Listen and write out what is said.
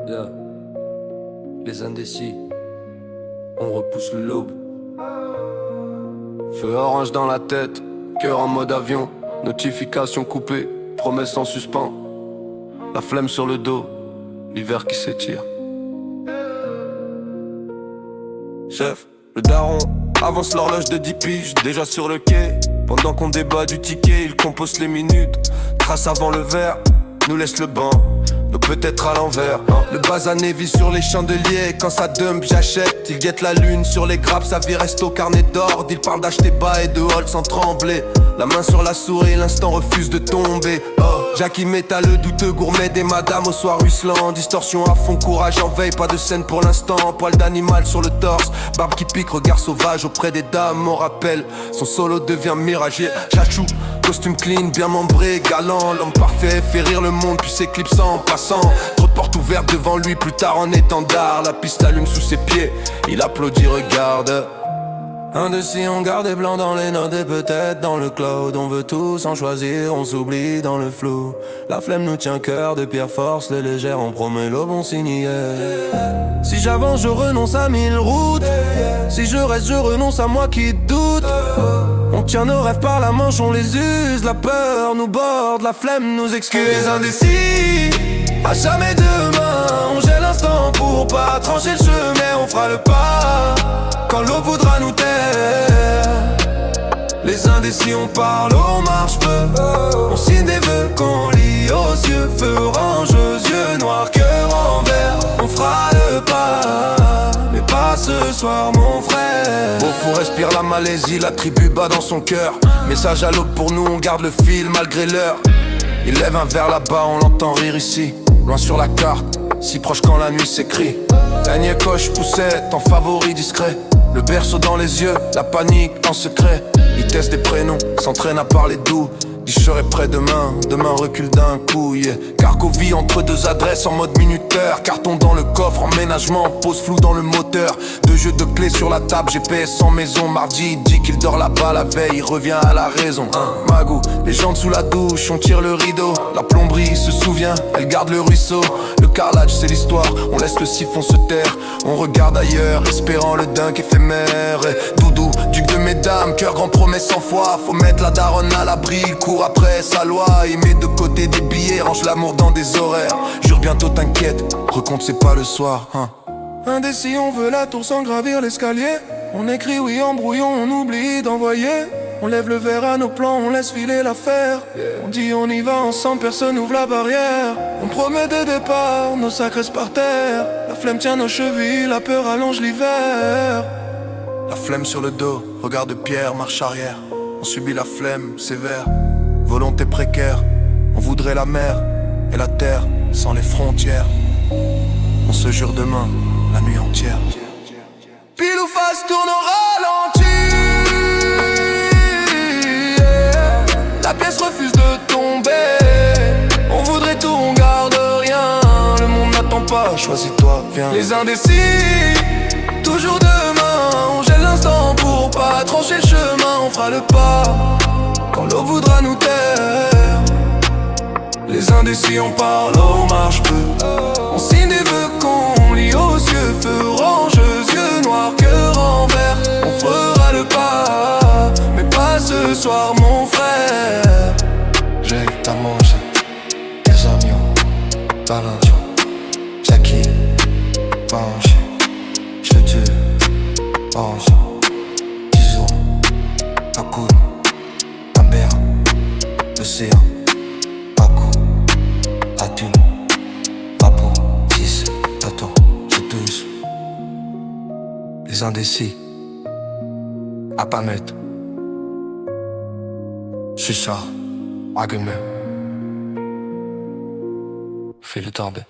Yeah. Les indécis, on repousse le l'aube. Feu orange dans la tête, cœur en mode avion. Notification coupée, promesse en suspens. La flemme sur le dos, l'hiver qui s'étire. Chef, le daron avance l'horloge de 10 piges, déjà sur le quai. Pendant qu'on débat du ticket, il compose les minutes. Trace avant le verre, nous laisse le banc. Donc peut-être à l'envers. Le basané vit sur les chandeliers. Quand ça dump j'achète. Il guette la lune sur les grappes. Sa vie reste au carnet d'ordre. Il parle d'acheter bas et de hall sans trembler. La main sur la souris, l'instant refuse de tomber. Jackie métalleux, douteux, gourmet des madames au soir ruisselant. Distorsion à fond, courage en veille, pas de scène pour l'instant. Poil d'animal sur le torse, barbe qui pique, regard sauvage auprès des dames. On rappelle, son solo devient miragier. Chachou, costume clean, bien membré, galant. L'homme parfait fait rire le monde puis s'éclipse en passant. Trop de portes ouvertes devant lui, plus tard en étendard. La piste allume sous ses pieds, il applaudit, regarde. Indécis, on garde des blancs dans les notes et peut-être dans le cloud. On veut tous en choisir, on s'oublie dans le flou. La flemme nous tient cœur de pierre force, les légères, on promet l'aube, on signe. Si j'avance, je renonce à 1000 routes. Si je reste, je renonce à moi qui doute. On tient nos rêves par la manche, on les use. La peur nous borde, la flemme nous excuse. Les indécis, à jamais demain. On gèle l'instant pour pas trancher le chemin. On fera le pas quand l'eau voudra nous taire. Les indécis, on parle, on marche peu. On signe des vœux qu'on lit aux yeux. Feu orange aux yeux noirs, cœur en verre. On fera le pas, mais pas ce soir mon frère. Au fond respire la Malaisie, la tribu bat dans son cœur. Message à l'aube pour nous, on garde le fil malgré l'heure. Il lève un verre là-bas, on l'entend rire ici. Loin sur la carte, si proche quand la nuit s'écrit. Dernier coche poussette, en favori discret. Le berceau dans les yeux, la panique en secret. Il teste des prénoms, s'entraîne à parler doux. Dit je serai prêt demain, demain recule d'un coup, yeah. Cargo vit entre deux adresses en mode minuteur. Carton dans le coffre, emménagement, pose flou dans le moteur. Deux jeux de clés sur la table, GPS en maison. Mardi, il dit qu'il dort là-bas la veille, il revient à la raison. Magou, les jambes sous la douche, on tire le rideau. La plomberie se souvient, elle garde le ruisseau. Le carrelage c'est l'histoire, on laisse le siphon se taire. On regarde ailleurs, espérant le dingue éphémère. Et doudou, duc de mesdames, cœur grand promesse sans foi. Faut mettre la daronne à l'abri, court après sa loi. Il met de côté des billets, range l'amour dans des horaires. Jure bientôt t'inquiète, recompte c'est pas le soir, Indécis, on veut la tour sans gravir l'escalier. On écrit oui en brouillon, on oublie d'envoyer. On lève le verre à nos plans, on laisse filer l'affaire. On dit on y va ensemble, personne ouvre la barrière. On promet des départs, nos sacs restent par terre. La flemme tient nos chevilles, la peur allonge l'hiver. La flemme sur le dos, regard de pierre, marche arrière. On subit la flemme, sévère. Volonté précaire, on voudrait la mer et la terre sans les frontières. On se jure demain, la nuit entière. Pile ou face tourne au ralenti. La pièce refuse de tomber. On voudrait tout, on garde rien. Le monde n'attend pas, choisis-toi, viens. Les indécis, toujours demain. On gèle l'instant pour pas trancher le chemin. On fera le pas quand l'eau voudra nous taire. Les indécis, on parle, on marche peu. On signe des vœux qu'on lit aux yeux. Feu orange, yeux noirs, cœur en verre. On fera le pas, mais pas ce soir mon frère. J'ai ta manger, les avions, Valentino, Jackie, Bange, je te Bange, Disons, Akun, la mer, l'océan, Bakou, Atune, Papo, 10, Tato, je touche. Les indécis, à pas mettre. Chicha, argument. Fais le tarbé.